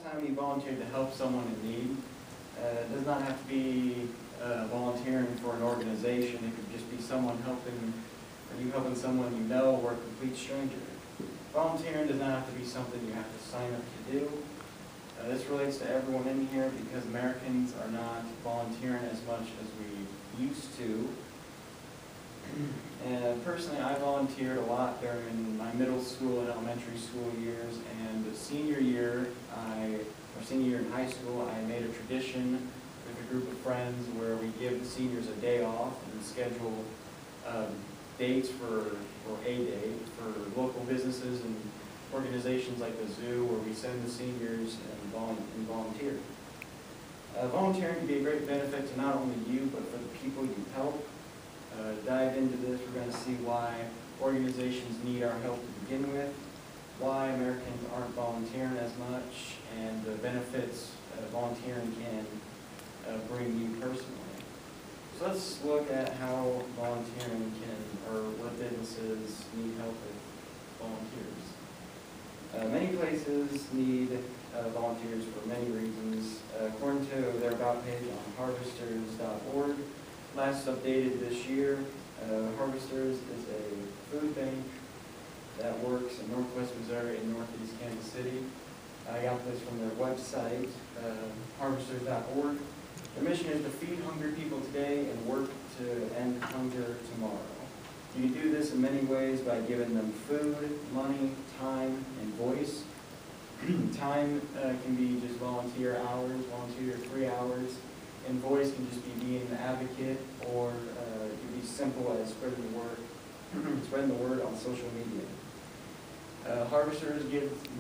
time you volunteer to help someone in need? It does not have to be volunteering for an organization. It could just be someone helping, or you helping someone you know, or a complete stranger. Volunteering does not have to be something you have to sign up to do. This relates to everyone in here because Americans are not volunteering as much as we used to. And personally, I volunteered a lot during my middle school and elementary school years, and senior year in high school, I made a tradition with a group of friends where we give the seniors a day off and schedule dates for a day for local businesses and organizations like the zoo, where we send the seniors and volunteer. Volunteering can be a great benefit to not only you, but for the people you help. Dive into this, we're going to see why organizations need our help to begin with, why Americans aren't volunteering as much, and the benefits volunteering can bring you personally. So let's look at how volunteering or what businesses need help with volunteers. Many places need volunteers for many reasons. According to their About page on harvesters.org, last updated this year, Harvesters is a food bank that works in Northwest Missouri and Northeast Kansas City. I got this from their website, harvesters.org. Their mission is to feed hungry people today and work to end hunger tomorrow. You can do this in many ways by giving them food, money, time, and voice. Time can be just volunteer hours, volunteer 3 hours, and voice can just be being an advocate, or it can be simple as spreading the word on social media. Harvesters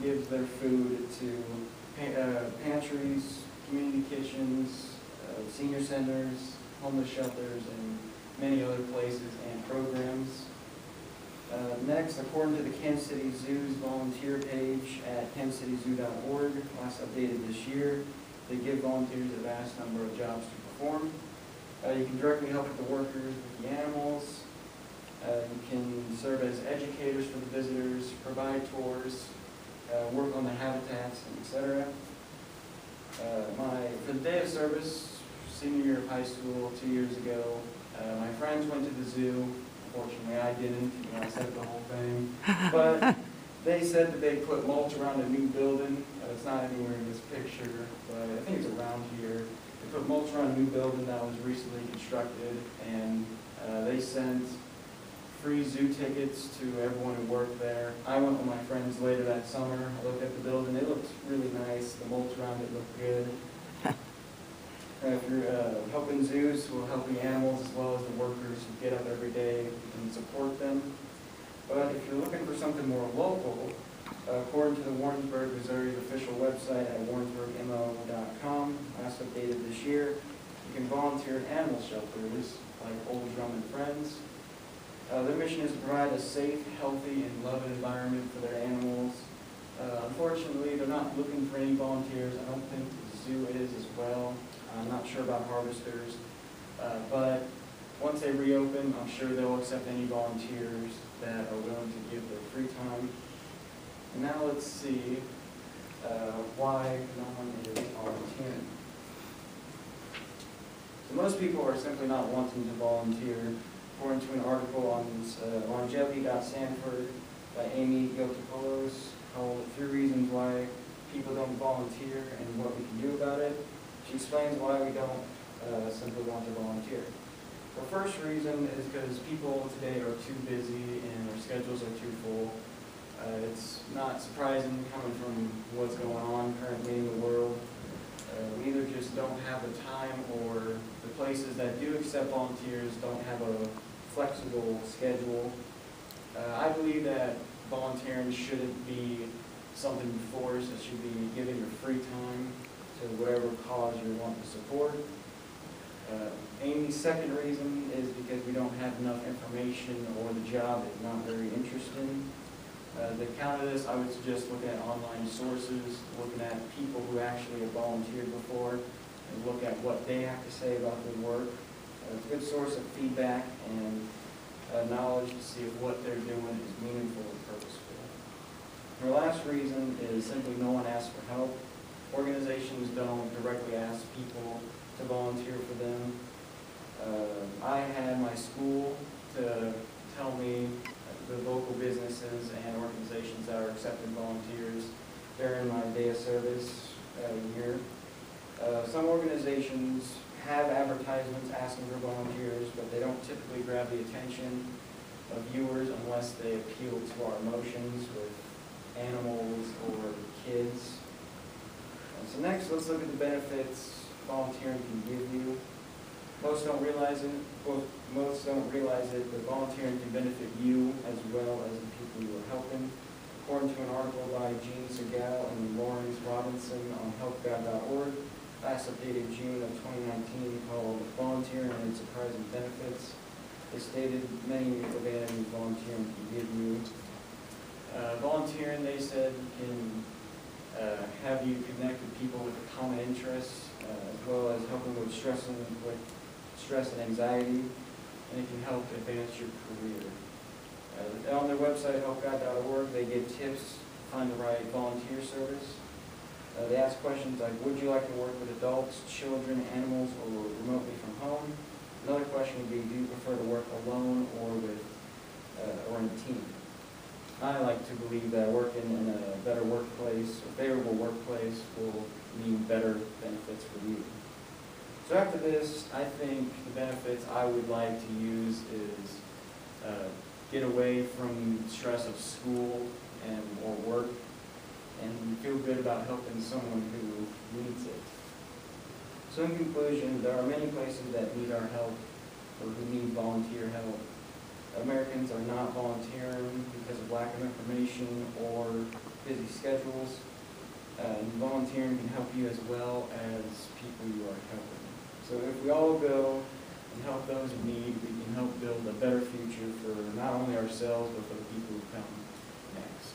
gives their food to pantries, community kitchens, senior centers, homeless shelters, and many other places and programs. Next, according to the Kansas City Zoo's volunteer page at kansascityzoo.org, last updated this year, they give volunteers a vast number of jobs to perform. You can directly help with the workers, with the animals. You can serve as educators for the visitors, provide tours, work on the habitats, etc. For the day of service, senior year of high school 2 years ago, my friends went to the zoo. Unfortunately, I didn't. I said the whole thing. But they said that they put mulch around a new building. It's not anywhere in this picture, but I think it's around here. They put mulch around a new building that was recently constructed, and they sent free zoo tickets to everyone who worked there. I went with my friends later that summer. I looked at the building. It looked really nice. The mulch around it looked good. If you're helping zoos who are helping animals, as well as the workers who get up every day, you can support them. But if you're looking for something more local, according to the Warrensburg, Missouri official website at warrensburgmo.com, last updated this year, you can volunteer at animal shelters like Old Drum and Friends. Their mission is to provide a safe, healthy, and loving environment for their animals. Unfortunately, they're not looking for any volunteers. I don't think the zoo is as well. I'm not sure about Harvesters, but once they reopen, I'm sure they'll accept any volunteers that are willing to give their free time. And now let's see why no one is volunteering. So most people are simply not wanting to volunteer. According to an article on longevity.stanford by Amy Yotopoulos called 3 Reasons Why People Don't Volunteer and What We Can Do About It, she explains why we don't simply want to volunteer. The first reason is because people today are too busy and their schedules are too full. It's not surprising coming from what's going on currently in the world. We either just don't have the time, or the places that do accept volunteers don't have a flexible schedule. I believe that volunteering shouldn't be something you force. It should be giving your free time to whatever cause you want to support. Amy's second reason is because we don't have enough information, or the job is not very interesting. To counter this, I would suggest looking at online sources, looking at people who actually have volunteered before, and look at what they have to say about their work. It's a good source of feedback and knowledge to see if what they're doing is meaningful and purposeful. Our last reason is simply no one asks for help. organizations don't directly ask people to volunteer for them. I had my school to tell me the local businesses and organizations that are accepting volunteers during my day of service year. Some organizations have advertisements asking for volunteers, but they don't typically grab the attention of viewers unless they appeal to our emotions with animals or kids. So next, let's look at the benefits volunteering can give you. Most don't realize it, but volunteering can benefit you as well as the people you are helping. According to an article by Jean Segal and Lawrence Robinson on helpgod.org, last updated June of 2019, called Volunteering and Its Surprising Benefits, they stated many advantages volunteering can give you. Volunteering, they said, can have you connect with people with common interests, as well as helping with stress and anxiety, and it can help advance your career. On their website, helpgod.org, they give tips to find the right volunteer service. They ask questions like, would you like to work with adults, children, animals, or remotely from home? Another question would be, do you prefer to work alone or in a team? I like to believe that working in a better workplace, a favorable workplace, will mean better benefits for you. So after this, I think the benefits I would like to use is get away from the stress of school or work, and feel good about helping someone who needs it. So in conclusion, there are many places that need our help or who need volunteer help. Americans are not volunteering because of lack of information or busy schedules. And volunteering can help you as well as people you are helping. So if we all go and help those in need, we can help build a better future for not only ourselves, but for the people who come next.